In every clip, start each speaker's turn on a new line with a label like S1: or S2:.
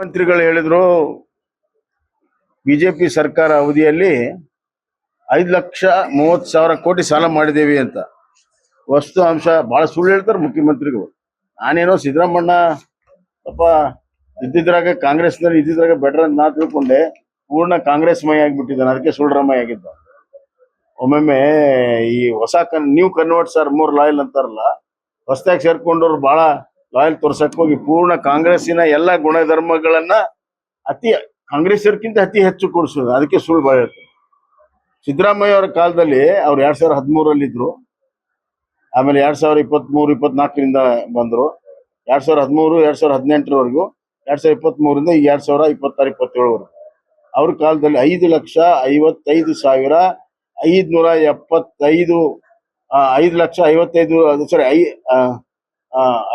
S1: ಮಂತ್ರಿಗಳು ಹೇಳಿದ್ರು ಬಿಜೆಪಿ ಸರ್ಕಾರ ಅವಧಿಯಲ್ಲಿ 5,30,000 ಕೋಟಿ ಸಾಲ ಮಾಡಿದೇವಿ ಅಂತ. ವಸ್ತು ಅಂಶ ಬಹಳ ಸುಳ್ಳು ಹೇಳ್ತಾರೆ ಮುಖ್ಯಮಂತ್ರಿಗಳು. ನಾನೇನೋ ಸಿದ್ದರಾಮಣ್ಣ ಸ್ವಲ್ಪ ಇದ್ದಿದ್ರಾಗ ಕಾಂಗ್ರೆಸ್ನಲ್ಲಿ ಇದ್ದಿದ್ರಾಗ ಬೆಟರ್ ಅಂತ ನಾ ತಿಳ್ಕೊಂಡೆ. ಪೂರ್ಣ ಕಾಂಗ್ರೆಸ್ ಮಯ ಆಗಿಬಿಟ್ಟಿದ್ದಾನೆ, ಅದಕ್ಕೆ ಸುಳ್ಳ್ರಮಯ ಆಗಿದ್ದ. ಒಮ್ಮೊಮ್ಮೆ ಈ ಹೊಸ new converts are more loyal ಅಂತಾರಲ್ಲ, ಹೊಸದಾಗಿ ಸೇರ್ಕೊಂಡವ್ರು ಬಹಳ ಲಾಯಲ್ ತೋರ್ಸಕ್ ಹೋಗಿ ಪೂರ್ಣ ಕಾಂಗ್ರೆಸ್ಸಿನ ಎಲ್ಲ ಗುಣಧರ್ಮಗಳನ್ನ ಕಾಂಗ್ರೆಸ್ಸರ್ಕಿಂತ ಅತಿ ಹೆಚ್ಚು ಕೊಡಿಸೋದು, ಅದಕ್ಕೆ ಸುಳ್ಳು ಬಾಳ ಹೇಳ್ತಾರೆ. ಸಿದ್ದರಾಮಯ್ಯ ಅವರ ಕಾಲದಲ್ಲಿ ಅವ್ರು 2013 ಇದ್ರು, ಆಮೇಲೆ 2023-24 ಬಂದ್ರು, 2013 2018 2023 ಈ 2026-27 ಅವ್ರ ಕಾಲದಲ್ಲಿ 5,55,575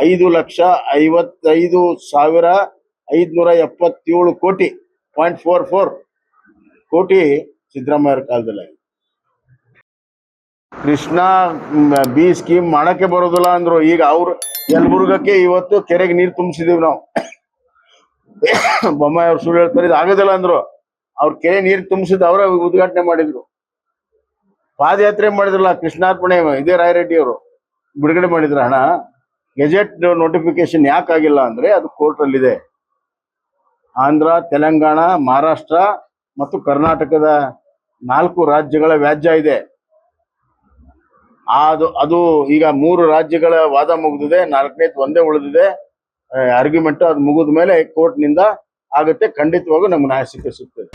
S1: 5,55,577 ಕೋಟಿ 0.44 ಕೋಟಿ ಸಿದ್ದರಾಮಯ್ಯ ಕಾಲದಲ್ಲಿ. ಕೃಷ್ಣಾ ಬಿ ಸ್ಕೀಮ್ ಮಾಡಕ್ಕೆ ಬರೋದಿಲ್ಲ ಅಂದ್ರು. ಈಗ ಅವ್ರು ಯಲಬುರ್ಗಕ್ಕೆ ಇವತ್ತು ಕೆರೆಗೆ ನೀರು ತುಂಬಿಸಿದೀವಿ ನಾವು. ಬೊಮ್ಮಾಯಿ ಅವ್ರು ಸುಳ್ಳು ಹೇಳ್ತಾರೆ, ಇದು ಆಗೋದಿಲ್ಲ ಅಂದ್ರು. ಅವ್ರ ಕೆರೆ ನೀರು ತುಂಬಿಸಿದ್ ಅವರ ಉದ್ಘಾಟನೆ ಮಾಡಿದ್ರು. ಪಾದಯಾತ್ರೆ ಮಾಡಿದ್ರಲ್ಲ ಕೃಷ್ಣಾರ್ಪಣೆ, ಇದೇ ರಾಯರೆಡ್ಡಿ ಅವರು ಬಿಡುಗಡೆ ಮಾಡಿದ್ರ ಹಣ. ಗೆಜೆಟ್ ನೋಟಿಫಿಕೇಶನ್ ಯಾಕಾಗಿಲ್ಲ ಅಂದ್ರೆ ಅದು ಕೋರ್ಟ್ ಅಲ್ಲಿದೆ. ಆಂಧ್ರ, ತೆಲಂಗಾಣ, ಮಹಾರಾಷ್ಟ್ರ ಮತ್ತು ಕರ್ನಾಟಕದ 4 ರಾಜ್ಯಗಳ ವ್ಯಾಜ್ಯ ಇದೆ. ಅದು ಈಗ 3 ರಾಜ್ಯಗಳ ವಾದ ಮುಗಿದಿದೆ, 4ನೇದು ಒಂದೇ ಉಳಿದಿದೆ ಆರ್ಗ್ಯುಮೆಂಟ್. ಅದು ಮುಗಿದ ಮೇಲೆ ಕೋರ್ಟ್ ನಿಂದ ಆಗುತ್ತೆ, ಖಂಡಿತವಾಗೂ ನಮ್ಗೆ ನ್ಯಾಯ ಸಿಗ್ತದೆ.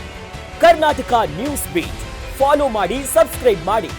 S2: ಕರ್ನಾಟಕ ನ್ಯೂಸ್ ಬೀಟ್ ಫಾಲೋ ಮಾಡಿ, ಸಬ್ಸ್ಕ್ರೈಬ್ ಮಾಡಿ.